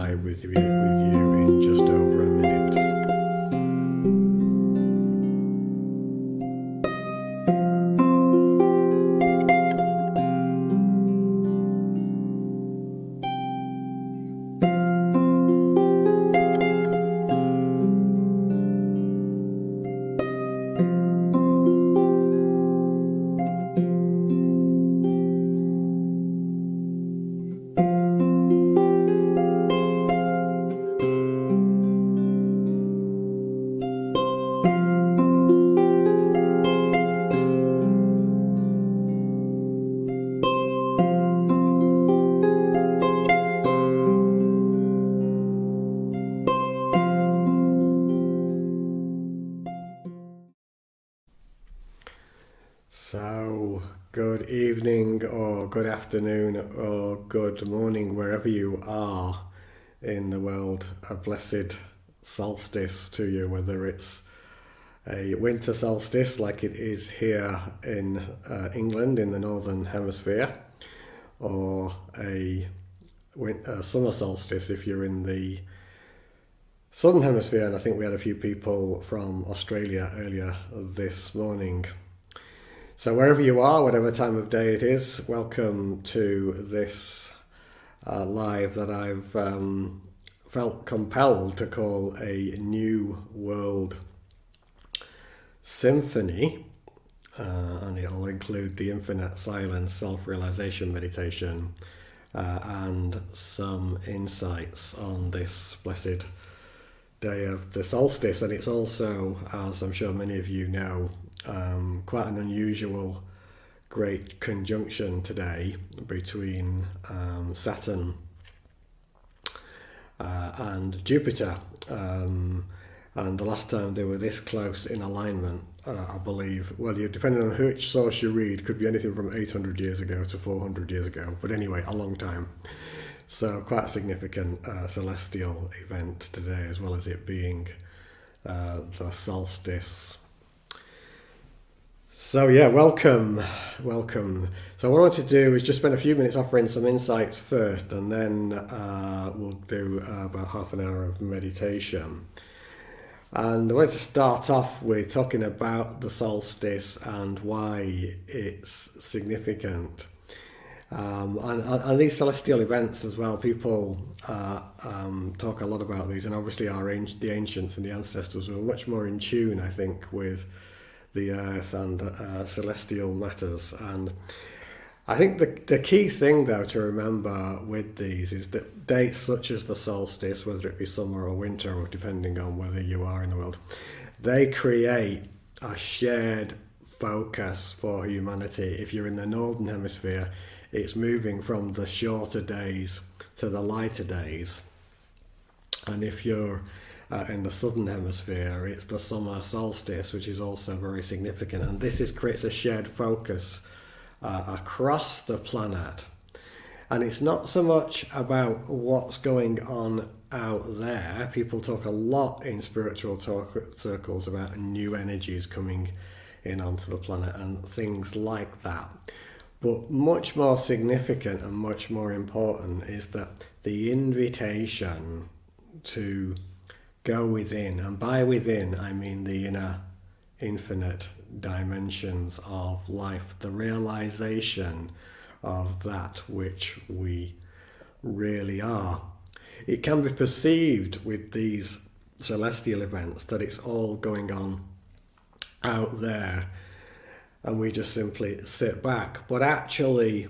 live with you in just over a minute. So, good evening or good afternoon or good morning wherever you are in the world. A blessed solstice to you, whether it's a winter solstice like it is here in England in the northern hemisphere, or a summer solstice if you're in the southern hemisphere. And I think we had a few people from Australia earlier this morning. So wherever you are, whatever time of day it is, welcome to this live that I've felt compelled to call a new World Symphony, and it'll include the infinite silence self-realization meditation and some insights on this blessed day of the solstice. And it's also, as I'm sure many of you know, quite an unusual great conjunction today between Saturn and Jupiter, and the last time they were this close in alignment, I believe, well, depending on which source you read, could be anything from 800 years ago to 400 years ago, but anyway, a long time. So quite a significant celestial event today, as well as it being the solstice. So yeah, welcome. So what I want to do is just spend a few minutes offering some insights first, and then we'll do about half an hour of meditation. And I wanted to start off with talking about the solstice and why it's significant. And these celestial events as well, people talk a lot about these, and obviously the ancients and the ancestors were much more in tune, I think, with the earth and celestial matters. And I think the key thing, though, to remember with these is that dates such as the solstice, whether it be summer or winter, or depending on whether you are in the world, they create a shared focus for humanity. If you're in the northern hemisphere, it's moving from the shorter days to the lighter days. And if you're in the southern hemisphere, it's the summer solstice, which is also very significant. And this creates a shared focus across the planet. And it's not so much about what's going on out there. People talk a lot in spiritual circles about new energies coming in onto the planet and things like that. But much more significant and much more important is that the invitation to go within, and by within I mean the inner infinite dimensions of life, the realization of that which we really are. It can be perceived with these celestial events that it's all going on out there and we just simply sit back, but actually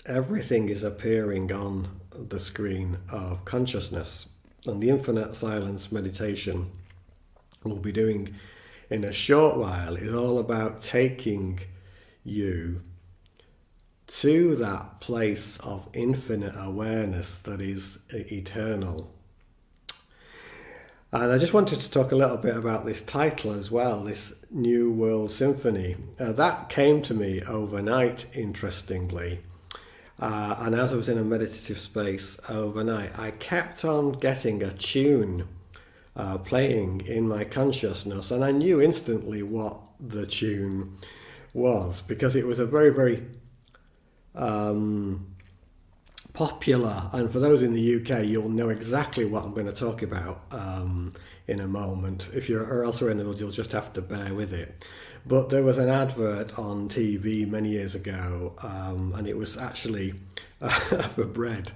everything is appearing on the screen of consciousness. And the infinite silence meditation we'll be doing in a short while is all about taking you to that place of infinite awareness that is eternal. And I just wanted to talk a little bit about this title as well, this New World Symphony. That came to me overnight, interestingly. And as I was in a meditative space overnight, I kept on getting a tune playing in my consciousness, and I knew instantly what the tune was, because it was a very, very popular, and for those in the UK, you'll know exactly what I'm going to talk about in a moment. If you're elsewhere in the world, you'll just have to bear with it. But there was an advert on TV many years ago, and it was actually for bread,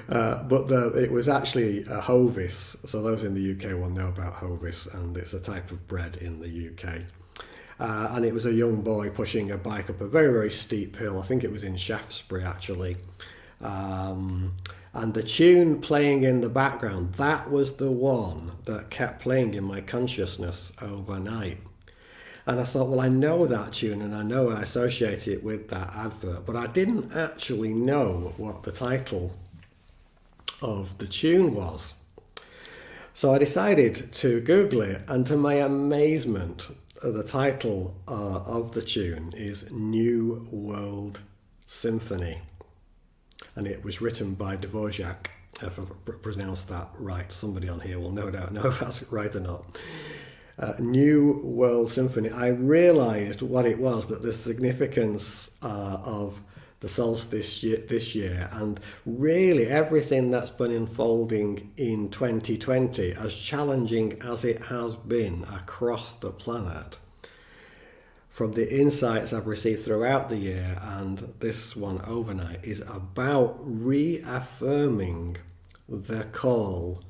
but it was actually a Hovis. So those in the UK will know about Hovis, and it's a type of bread in the UK. And it was a young boy pushing a bike up a very, very steep hill. I think it was in Shaftesbury, actually. And the tune playing in the background, that was the one that kept playing in my consciousness overnight. And I thought, well, I know that tune and I know I associate it with that advert, but I didn't actually know what the title of the tune was. So I decided to Google it, and to my amazement, the title of the tune is New World Symphony. And it was written by Dvorak, if I've pronounced that right. Somebody on here will no doubt know if that's right or not. New World Symphony. I realised what it was, that the significance of the solstice this year, and really everything that's been unfolding in 2020, as challenging as it has been across the planet, from the insights I've received throughout the year and this one overnight, is about reaffirming the call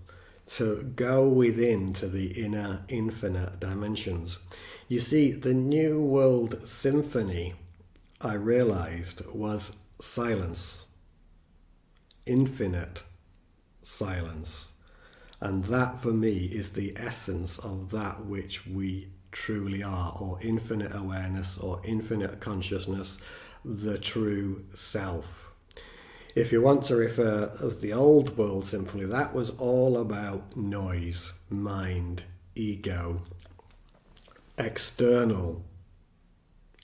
to go within to the inner infinite dimensions. You see, the New World Symphony, I realized, was silence, infinite silence. And that for me is the essence of that which we truly are, or infinite awareness, or infinite consciousness, the true self. If you want to refer to the old World Symphony, that was all about noise, mind, ego, external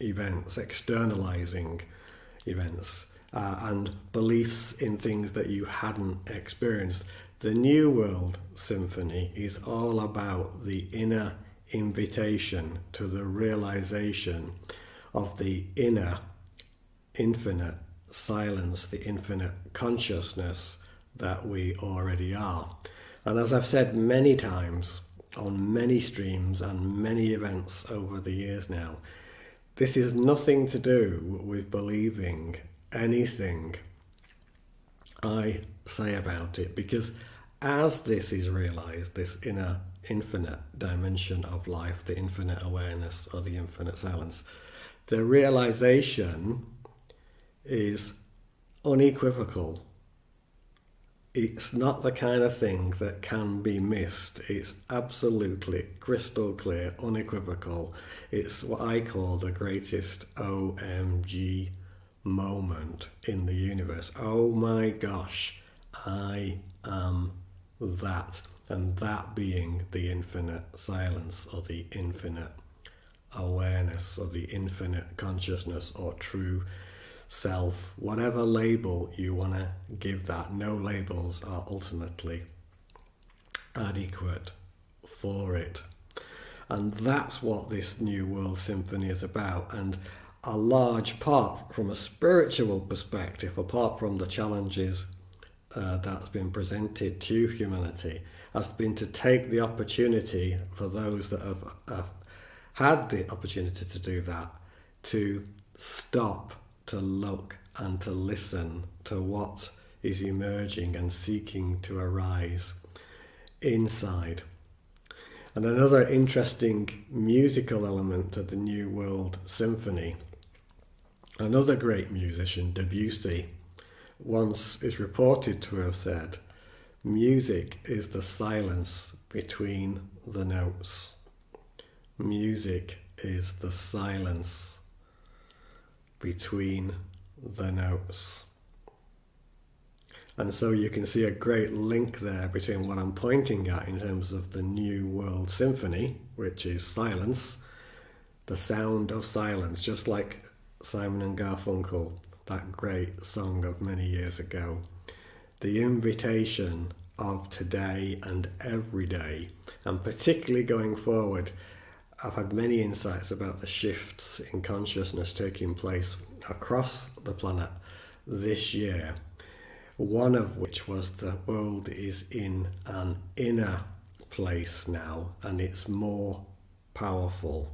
events, externalizing events, and beliefs in things that you hadn't experienced. The New World Symphony is all about the inner invitation to the realization of the inner infinite silence, the infinite consciousness that we already are. And as I've said many times on many streams and many events over the years now, this is nothing to do with believing anything I say about it, because as this is realized, this inner infinite dimension of life, the infinite awareness or the infinite silence, the realization is unequivocal. It's not the kind of thing that can be missed. It's absolutely crystal clear, unequivocal. It's what I call the greatest OMG moment in the universe. Oh my gosh, I am that. And that being the infinite silence, or the infinite awareness, or the infinite consciousness, or true self, whatever label you want to give that. No labels are ultimately adequate for it. And that's what this New World Symphony is about. And a large part, from a spiritual perspective, apart from the challenges that's been presented to humanity, has been to take the opportunity for those that have had the opportunity to do that, to stop, to look and to listen to what is emerging and seeking to arise inside. And another interesting musical element to the New World Symphony, another great musician, Debussy, once is reported to have said, music is the silence between the notes. Music is the silence between the notes. And so you can see a great link there between what I'm pointing at in terms of the New World Symphony, which is silence, the sound of silence, just like Simon and Garfunkel, that great song of many years ago. The invitation of today and every day, and particularly going forward, I've had many insights about the shifts in consciousness taking place across the planet this year. one of which was the world is in an inner place now, and it's more powerful.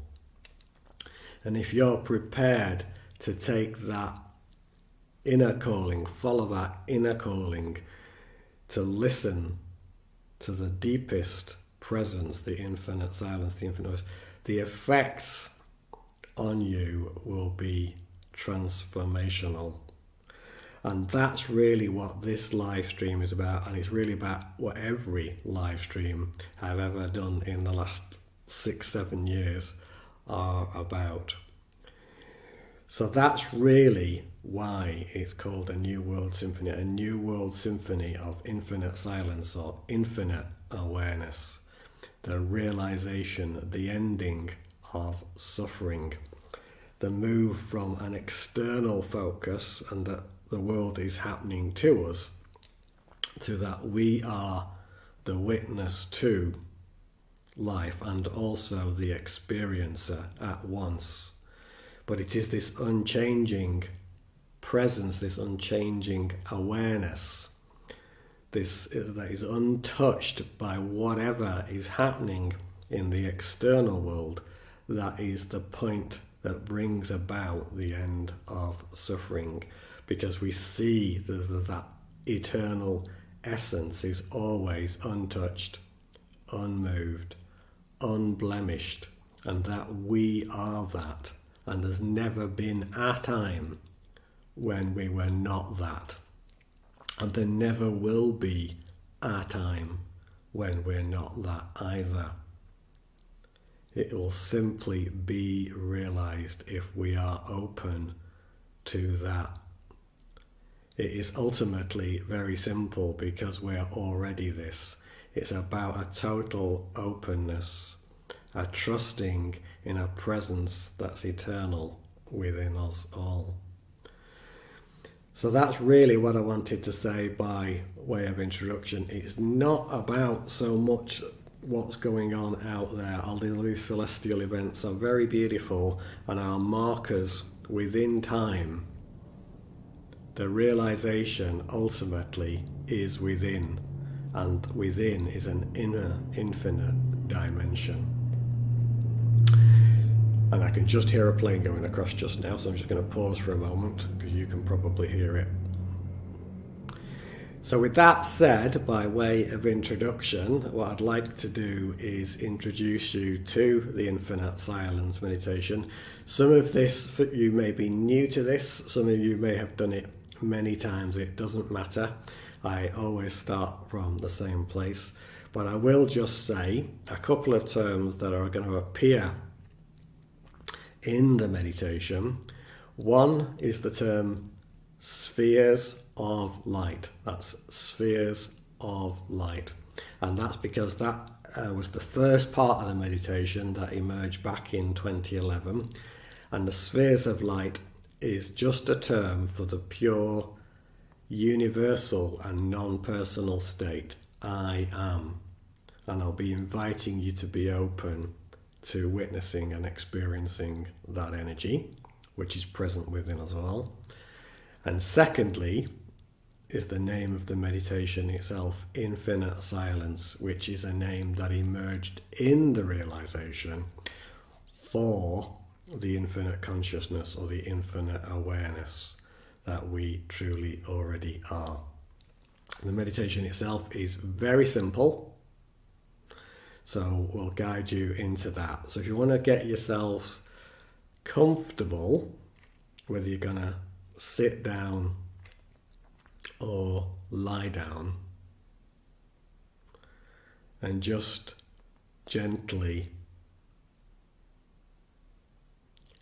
And if you're prepared to take that inner calling, follow that inner calling, to listen to the deepest presence, the infinite silence, the infinite voice, the effects on you will be transformational. And that's really what this live stream is about, and it's really about what every live stream I've ever done in the last 6-7 years are about. So that's really why it's called a New World Symphony, a New World Symphony of infinite silence or infinite awareness, the realization, the ending of suffering, the move from an external focus and that the world is happening to us, to that we are the witness to life and also the experiencer at once. But it is this unchanging presence, this unchanging awareness, this that is untouched by whatever is happening in the external world, that is the point that brings about the end of suffering, because we see that eternal essence is always untouched, unmoved, unblemished, and that we are that. And there's never been a time when we were not that. And there never will be a time when we're not that either. It will simply be realized if we are open to that. It is ultimately very simple because we are already this. It's about a total openness, a trusting in a presence that's eternal within us all. So that's really what I wanted to say by way of introduction. It's not about so much what's going on out there. All these celestial events are very beautiful and are markers within time. The realization ultimately is within, and within is an inner infinite dimension. And I can just hear a plane going across just now, so I'm just going to pause for a moment because you can probably hear it. So with that said, by way of introduction, what I'd like to do is introduce you to the infinite silence meditation. Some of this, you may be new to this, some of you may have done it many times, it doesn't matter. I always start from the same place, but I will just say a couple of terms that are going to appear in the meditation. One is the term spheres of light. That's spheres of light. And that's because that was the first part of the meditation that emerged back in 2011. And the spheres of light is just a term for the pure, universal and non-personal state, I am. And I'll be inviting you to be open to witnessing and experiencing that energy, which is present within us all. And secondly, is the name of the meditation itself, Infinite Silence, which is a name that emerged in the realization for the infinite consciousness or the infinite awareness that we truly already are. The meditation itself is very simple, so we'll guide you into that. So if you want to get yourselves comfortable, whether you're going to sit down or lie down, and just gently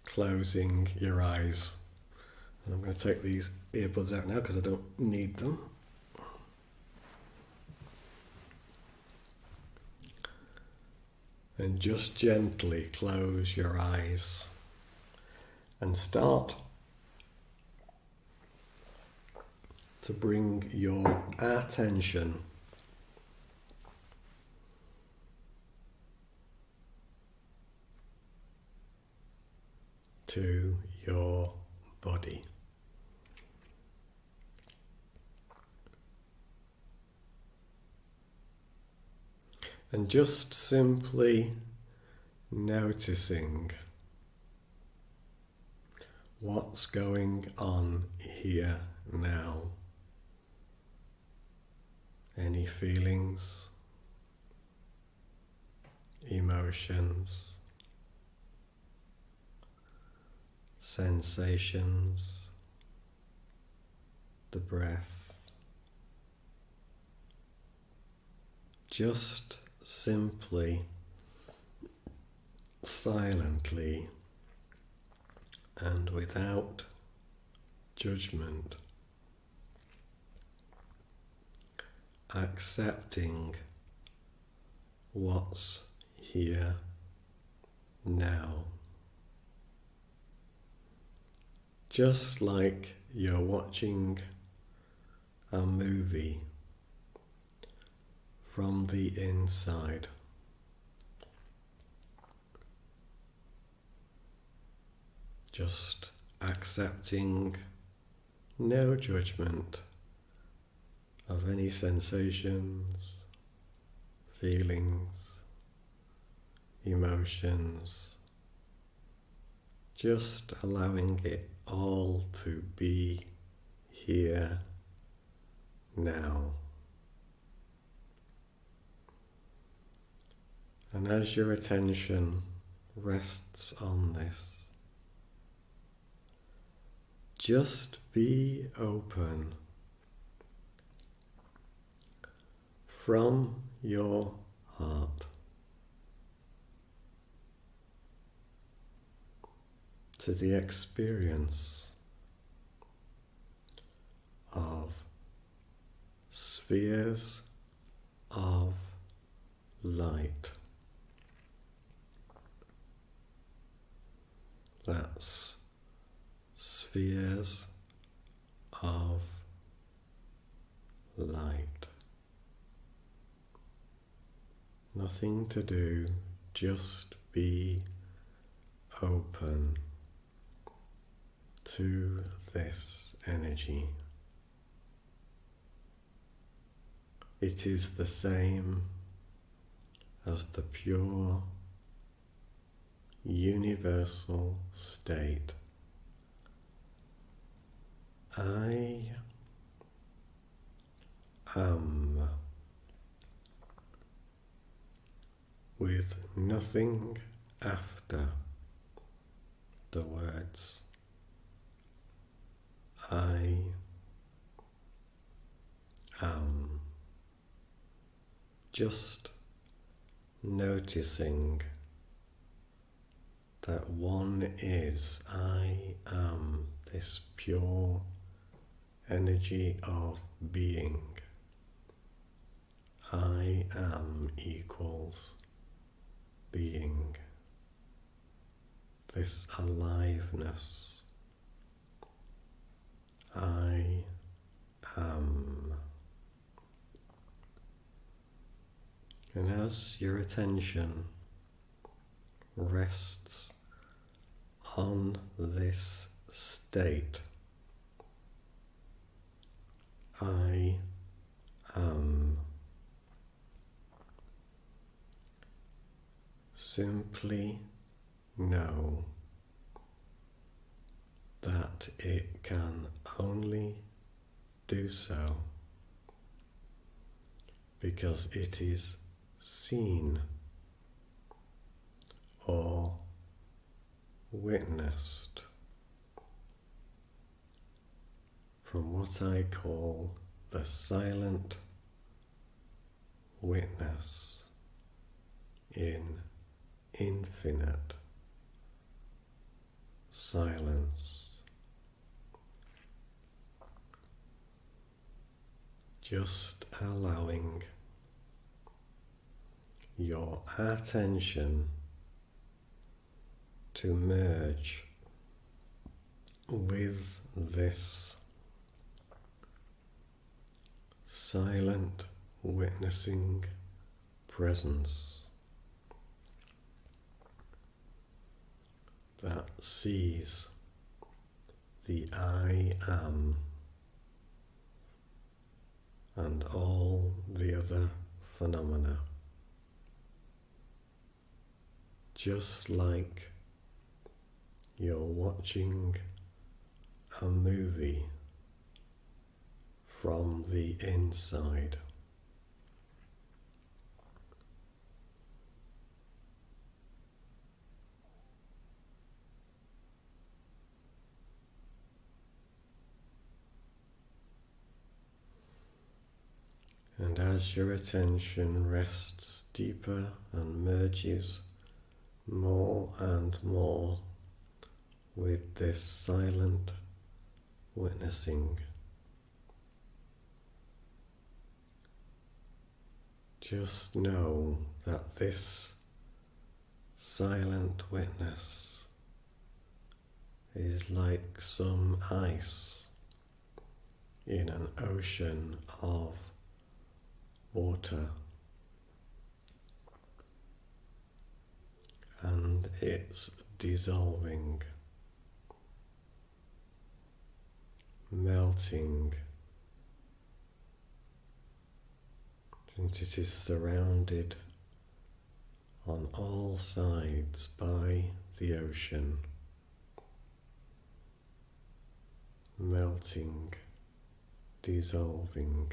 closing your eyes. And I'm going to take these earbuds out now because I don't need them. And just gently close your eyes and start to bring your attention to your body. And just simply noticing what's going on here now. Any feelings, emotions, sensations, the breath. Just simply, silently, and without judgment, accepting what's here now. Just like you're watching a movie from the inside. Just accepting, no judgment of any sensations, feelings, emotions, just allowing it all to be here now. And as your attention rests on this, just be open from your heart to the experience of spheres of light. That's spheres of light. Nothing to do, just be open to this energy. It is the same as the pure, universal state. I am, with nothing after the words I am. Just noticing that one is, I am this pure energy of being. I am equals being. This aliveness. I am. And as your attention rests on this state, I am, simply know that it can only do so because it is seen or witnessed from what I call the silent witness in infinite silence. Just allowing your attention to merge with this silent witnessing presence that sees the I am and all the other phenomena just like you're watching a movie from the inside. And as your attention rests deeper and merges more and more with this silent witnessing, just know that this silent witness is like some ice in an ocean of water, and it's dissolving, melting, and it is surrounded on all sides by the ocean, melting, dissolving.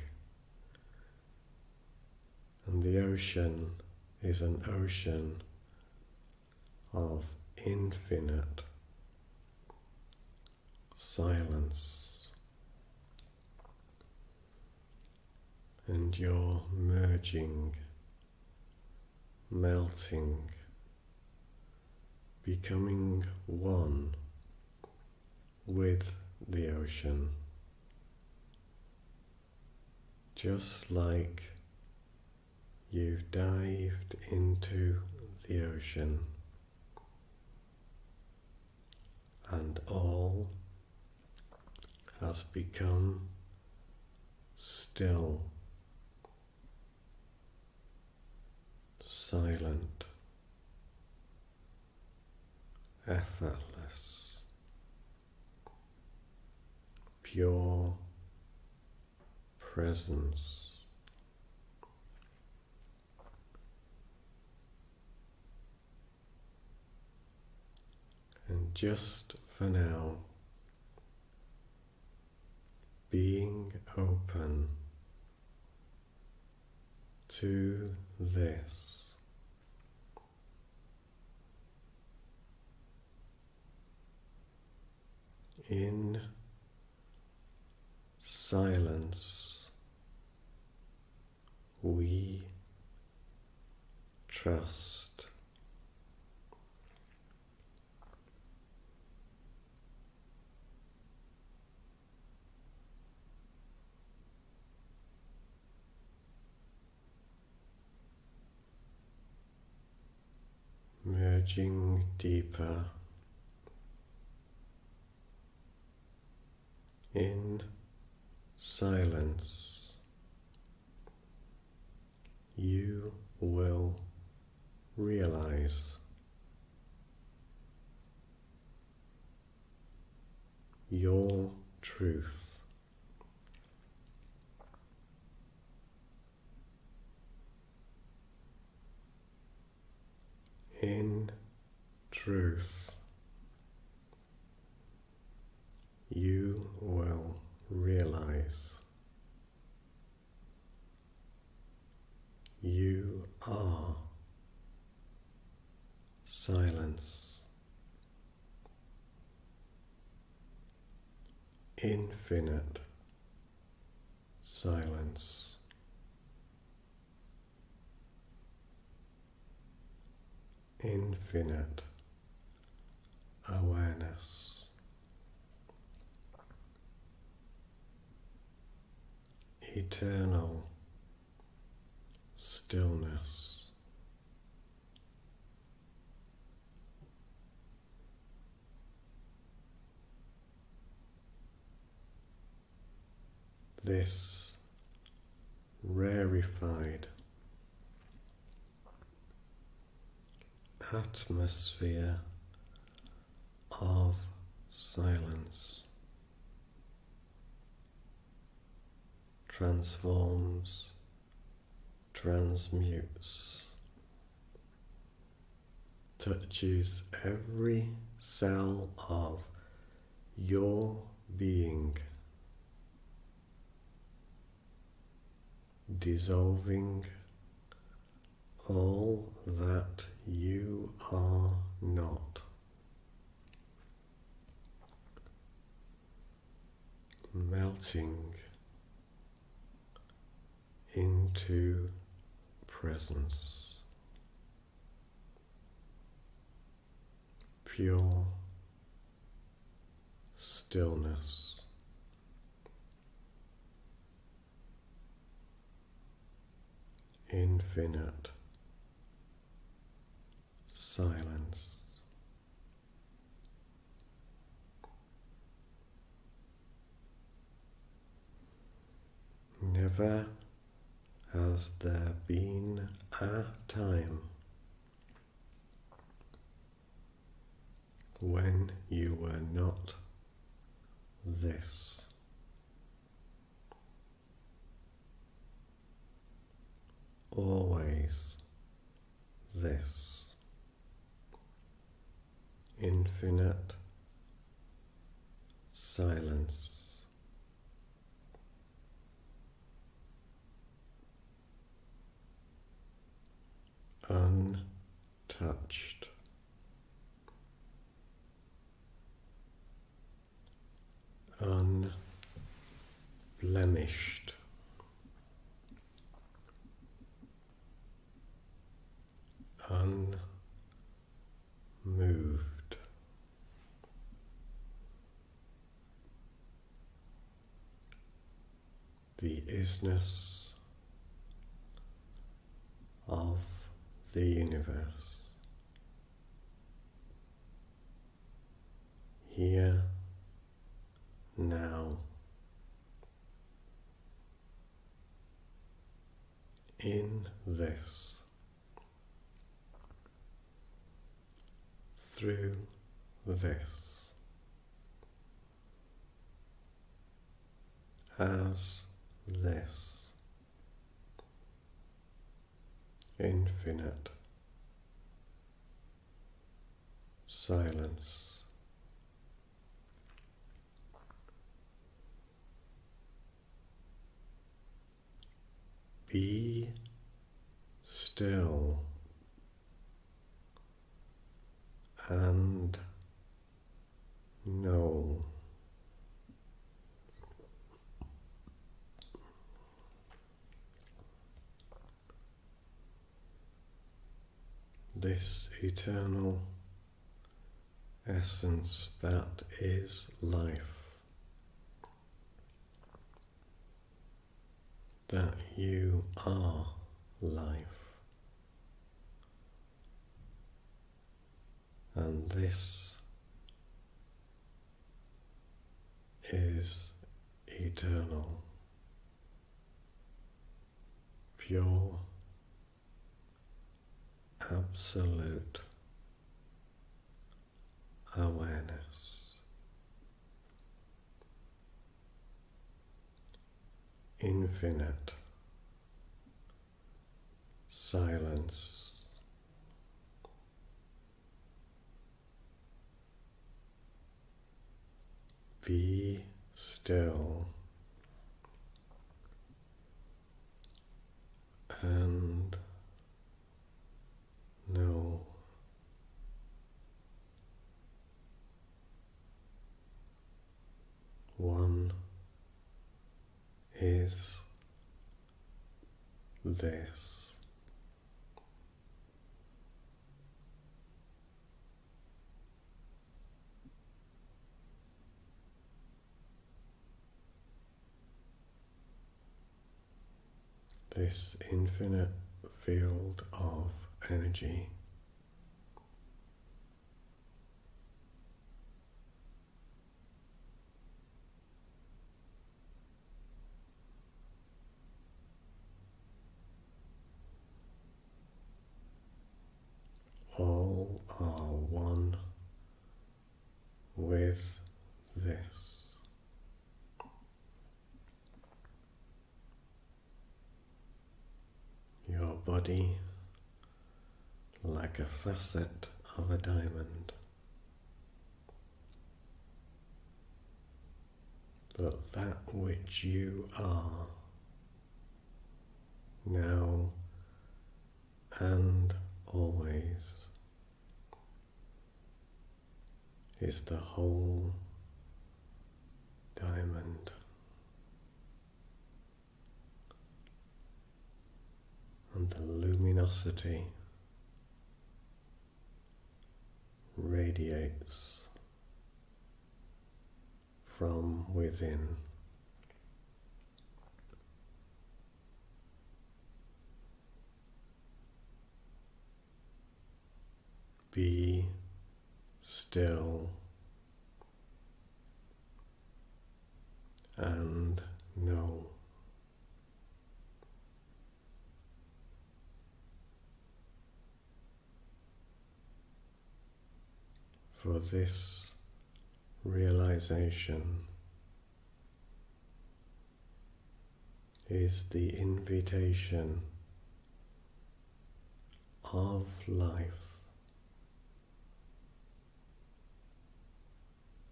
And the ocean is an ocean of infinite silence. And you're merging, melting, becoming one with the ocean, just like you've dived into the ocean and all has become still, silent, effortless, pure presence. And just for now, being open to this, in silence, we trust. Merging deeper in silence, you will realize your truth. In truth, you will realize you are silence, infinite silence. Infinite awareness, eternal stillness, this rarefied atmosphere of silence transforms, transmutes, touches every cell of your being, dissolving all that you are not, melting into presence, pure stillness, infinite silence. Never has there been a time when you were not this. Always this. Infinite silence. Untouched. Unblemished. Unmoved. The isness of the universe, here, now, in this, through this, as this, infinite silence. Be still and know. This eternal essence that is life, that you are life, and this is eternal, pure, absolute awareness, infinite silence, be still and know. One is this. This infinite field of energy all are one with this. Your body, like a facet of a diamond. But that which you are now and always is the whole diamond. And the luminosity radiates from within. Be still and know. For this realization is the invitation of life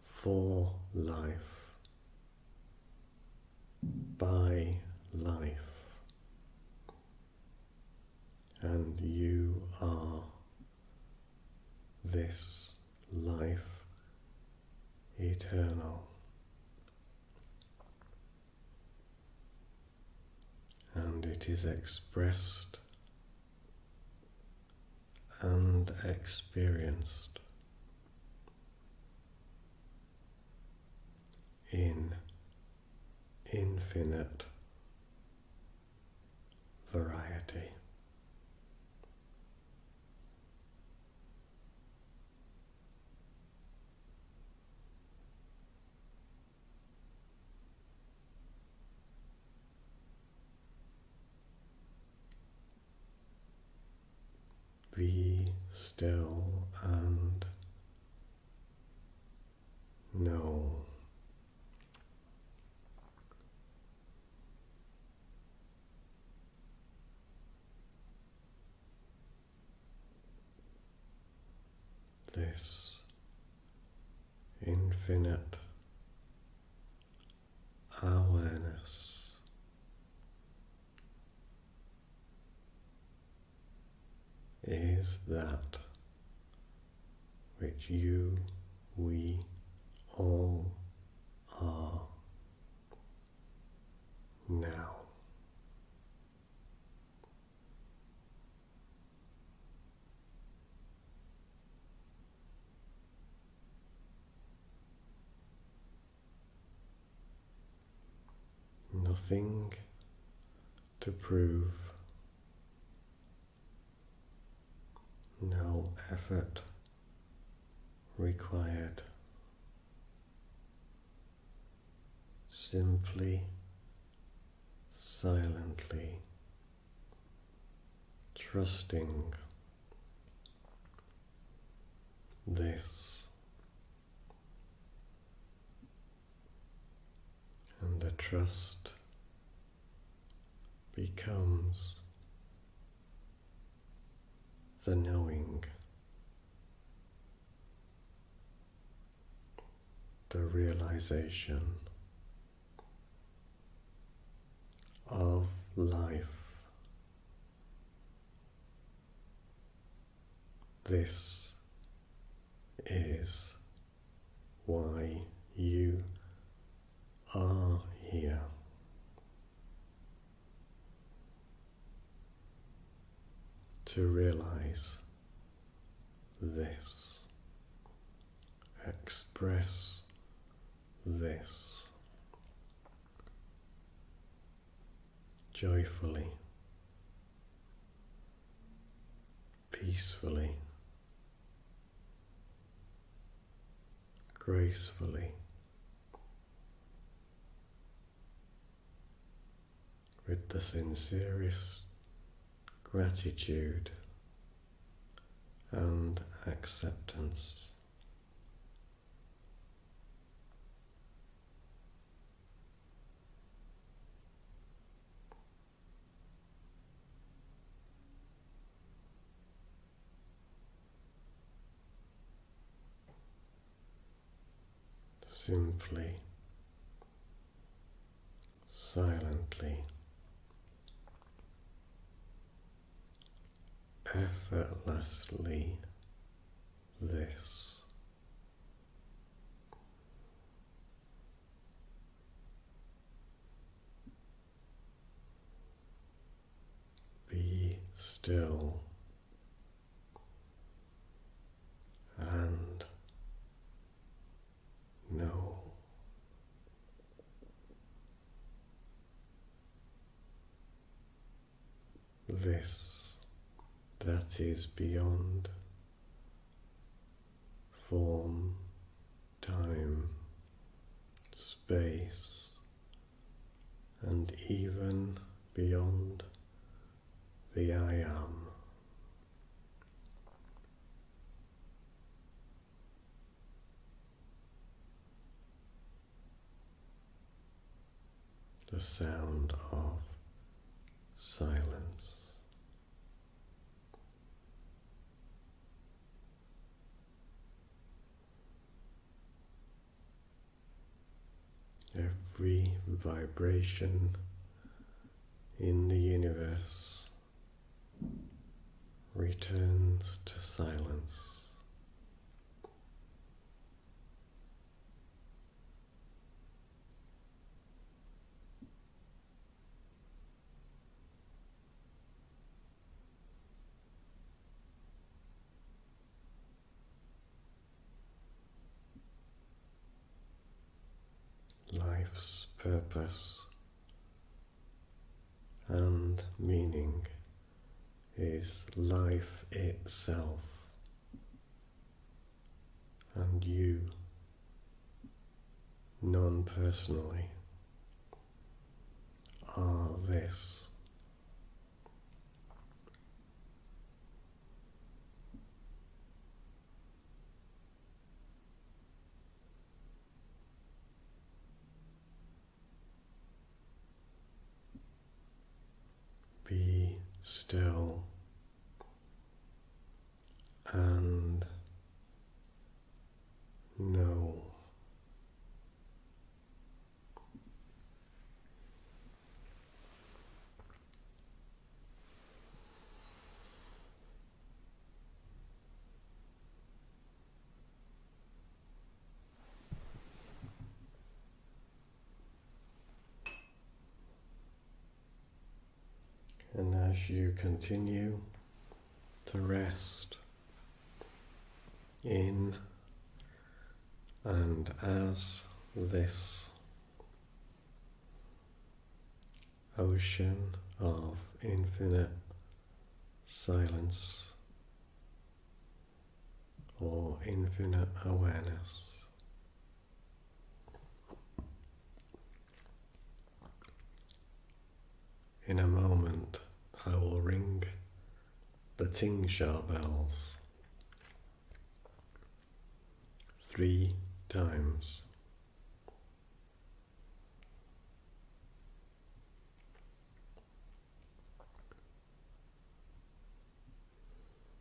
for life, by life, and you are this life eternal. And it is expressed and experienced in infinite variety. Be still and know. This infinite awareness is that which we all are now. Nothing to prove, no effort required, simply, silently trusting this, and the trust becomes the knowing, the realization of life. This is why you are here. To realize this, express this joyfully, peacefully, gracefully, with the sincerest gratitude and acceptance. simply, silently, effortlessly this. Be still and know this that is beyond form, time, space, and even beyond the I am. The sound of silence. Every vibration in the universe returns to silence. Life's purpose and meaning is life itself, and you, non-personally, are this. Be still and know. And as you continue to rest in and as this ocean of infinite silence or infinite awareness, in a moment I will ring the Tingsha bells 3 times.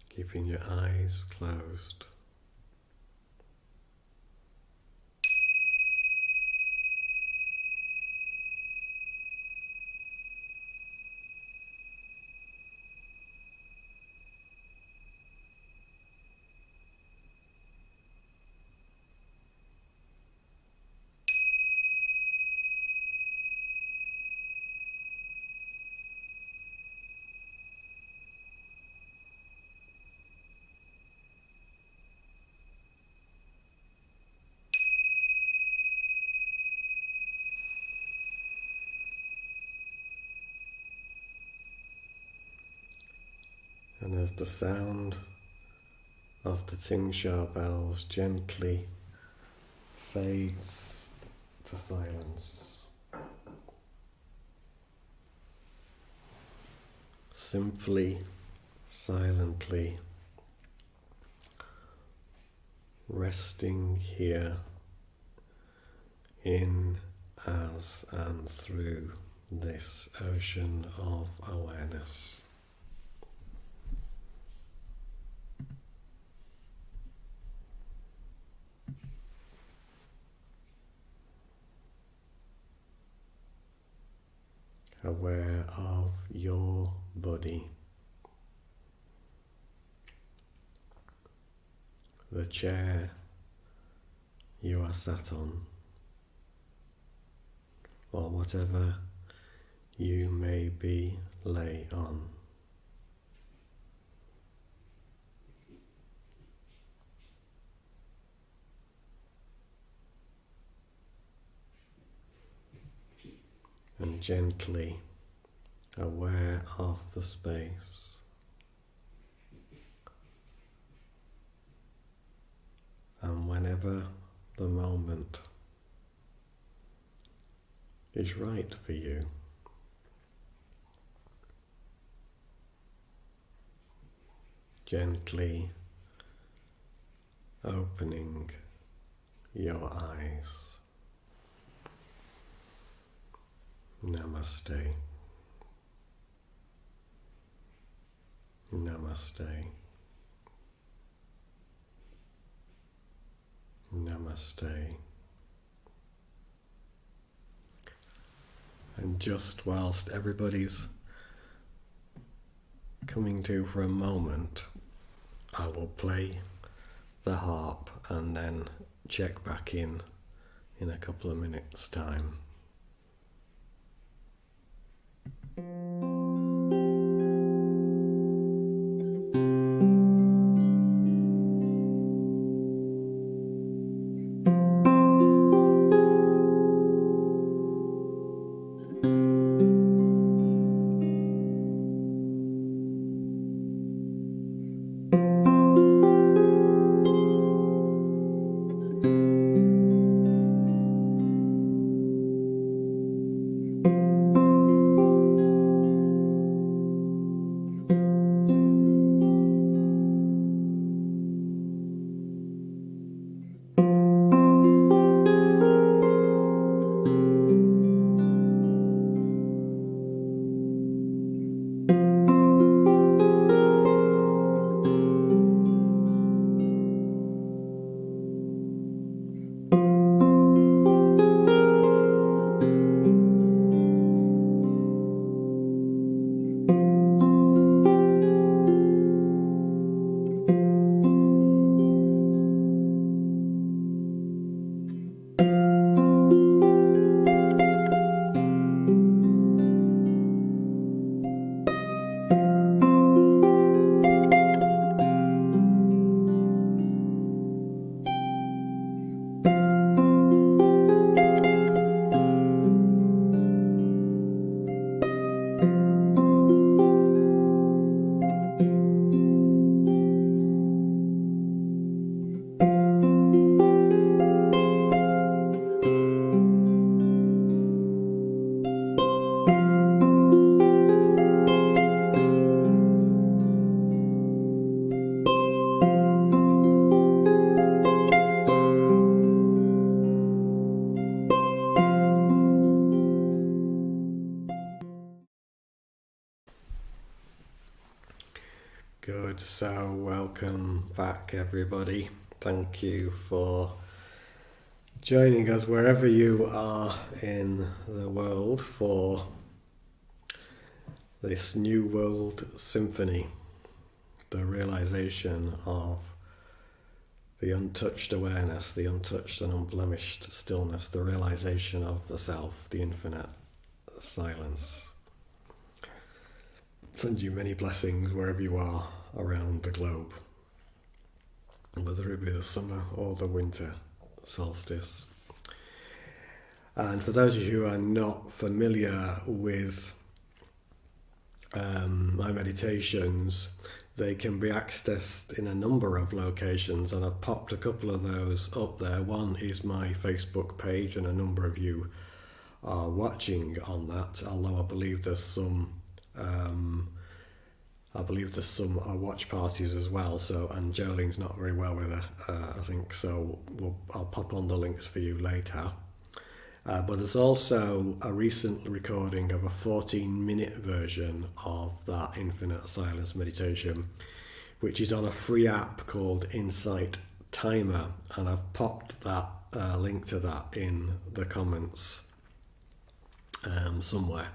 Keeping your eyes closed. And as the sound of the Tingsha bells gently fades to silence, simply, silently resting here in, as, and through this ocean of awareness. aware of your body, the chair you are sat on, or whatever you may be lay on. And gently aware of the space. And whenever the moment is right for you, gently opening your eyes. Namaste. Namaste. Namaste. And just whilst everybody's coming to for a moment, I will play the harp and then check back in a couple of minutes' time. Good, so welcome back everybody. Thank you for joining us wherever you are in the world for this new World Symphony, the realization of the untouched awareness, the untouched and unblemished stillness, the realization of the self, the infinite silence. Send you many blessings wherever you are around the globe, whether it be the summer or the winter solstice. And for those of you who are not familiar with my meditations, they can be accessed in a number of locations, and I've popped a couple of those up there. One is my Facebook page, and a number of you are watching on that, although I believe there's some watch parties as well. So, and Jolene's not very well with her, I think. So I'll pop on the links for you later. But there's also a recent recording of a 14-minute version of that Infinite Silence meditation, which is on a free app called Insight Timer, and I've popped that link to that in the comments somewhere.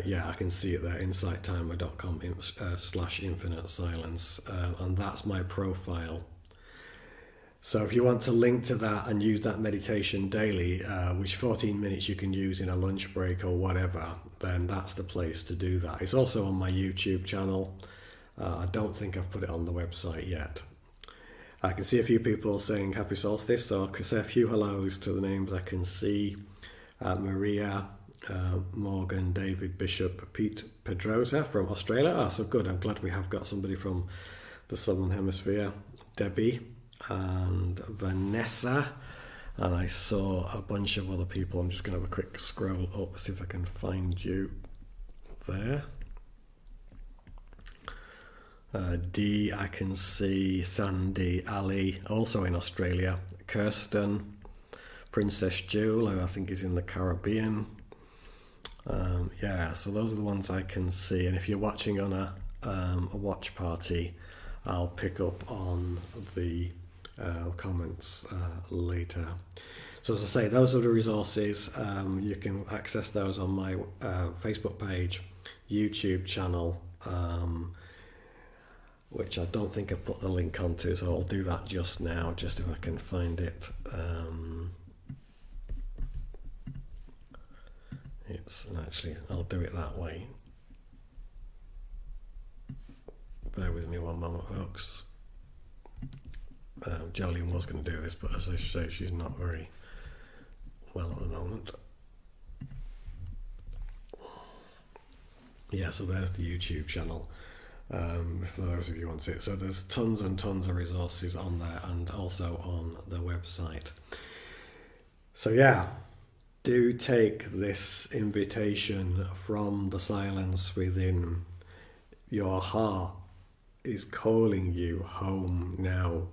Yeah, I can see it there, insighttimer.com/infinite silence, and that's my profile. So if you want to link to that and use that meditation daily, which 14 minutes you can use in a lunch break or whatever, then that's the place to do that. It's also on my YouTube channel. I don't think I've put it on the website yet. I can see a few people saying happy solstice, so I can say a few hellos to the names I can see. Maria, Morgan, David, Bishop, Pete Pedrosa from Australia. So good, I'm glad we have got somebody from the Southern Hemisphere. Debbie and Vanessa, and I saw a bunch of other people. I'm just going to have a quick scroll up, see if I can find you there. Dee, I can see Sandy, Ali, also in Australia, Kirsten, Princess Jewel, who I think is in the Caribbean. Yeah, so those are the ones I can see, and if you're watching on a watch party, I'll pick up on the comments later. So as I say, those are the resources. You can access those on my Facebook page, YouTube channel, which I don't think I've put the link onto, so I'll do that just now, just if I can find it. I'll do it that way. Bear with me one moment, folks. Jolene was going to do this, but as I say, she's not very well at the moment. Yeah, so there's the YouTube channel, for those of you who want it. So there's tons and tons of resources on there, and also on the website. So yeah, do take this invitation from the silence within. Your heart is calling you home now.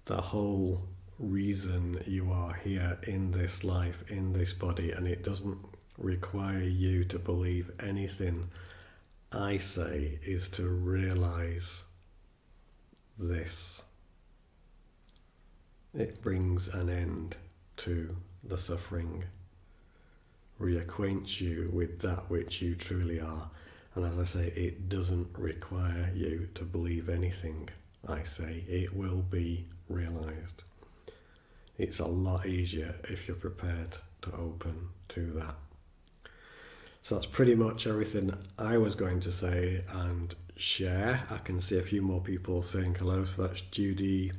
The whole reason you are here in this life, in this body, and it doesn't require you to believe anything I say, is to realize this. It brings an end to the suffering, reacquaints you with that which you truly are. And as I say, it doesn't require you to believe anything I say. It will be realized. It's a lot easier if you're prepared to open to that. So that's pretty much everything I was going to say and share. I can see a few more people saying hello. So that's Judy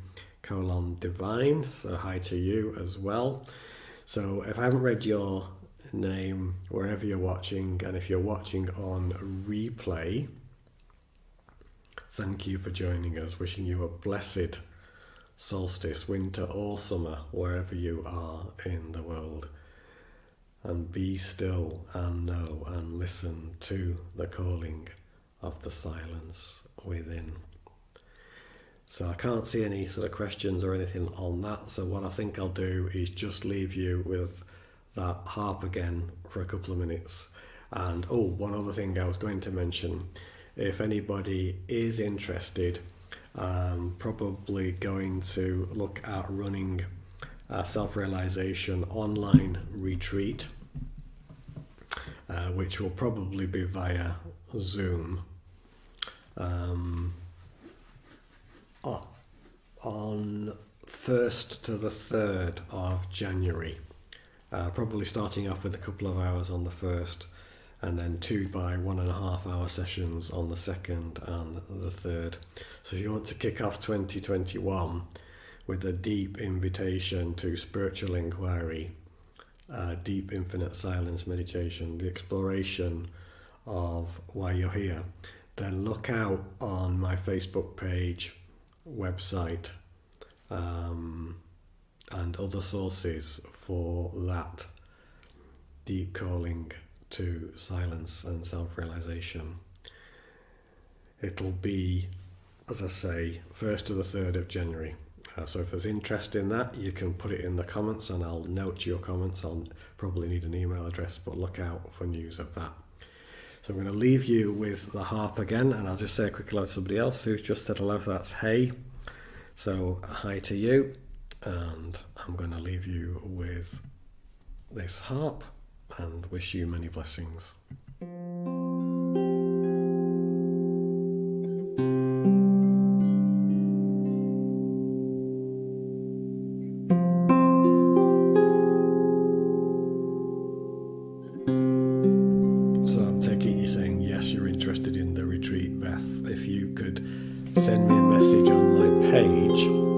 Divine. So hi to you as well. So if I haven't read your name wherever you're watching, and if you're watching on replay, thank you for joining us. Wishing you a blessed solstice, winter or summer, wherever you are in the world. And be still and know and listen to the calling of the silence within. So I can't see any sort of questions or anything on that. So what I think I'll do is just leave you with that harp again for a couple of minutes. And one other thing I was going to mention, if anybody is interested, probably going to look at running a self-realization online retreat, which will probably be via Zoom, on 1st to the 3rd of January. Probably starting off with a couple of hours on the 1st, and then 2 by 1.5 hour sessions on the 2nd and the 3rd. So if you want to kick off 2021 with a deep invitation to spiritual inquiry, deep infinite silence meditation, the exploration of why you're here, then look out on my Facebook page, website, and other sources for that deep calling to silence and self-realization. It'll be, as I say, 1st to the 3rd of January. So if there's interest in that, you can put it in the comments and I'll note your comments. I'll probably need an email address, but look out for news of that. So I'm going to leave you with the harp again, and I'll just say a quick hello to somebody else who's just said hello. That's Hey. So hi to you, and I'm going to leave you with this harp and wish you many blessings. if you could send me a message on my page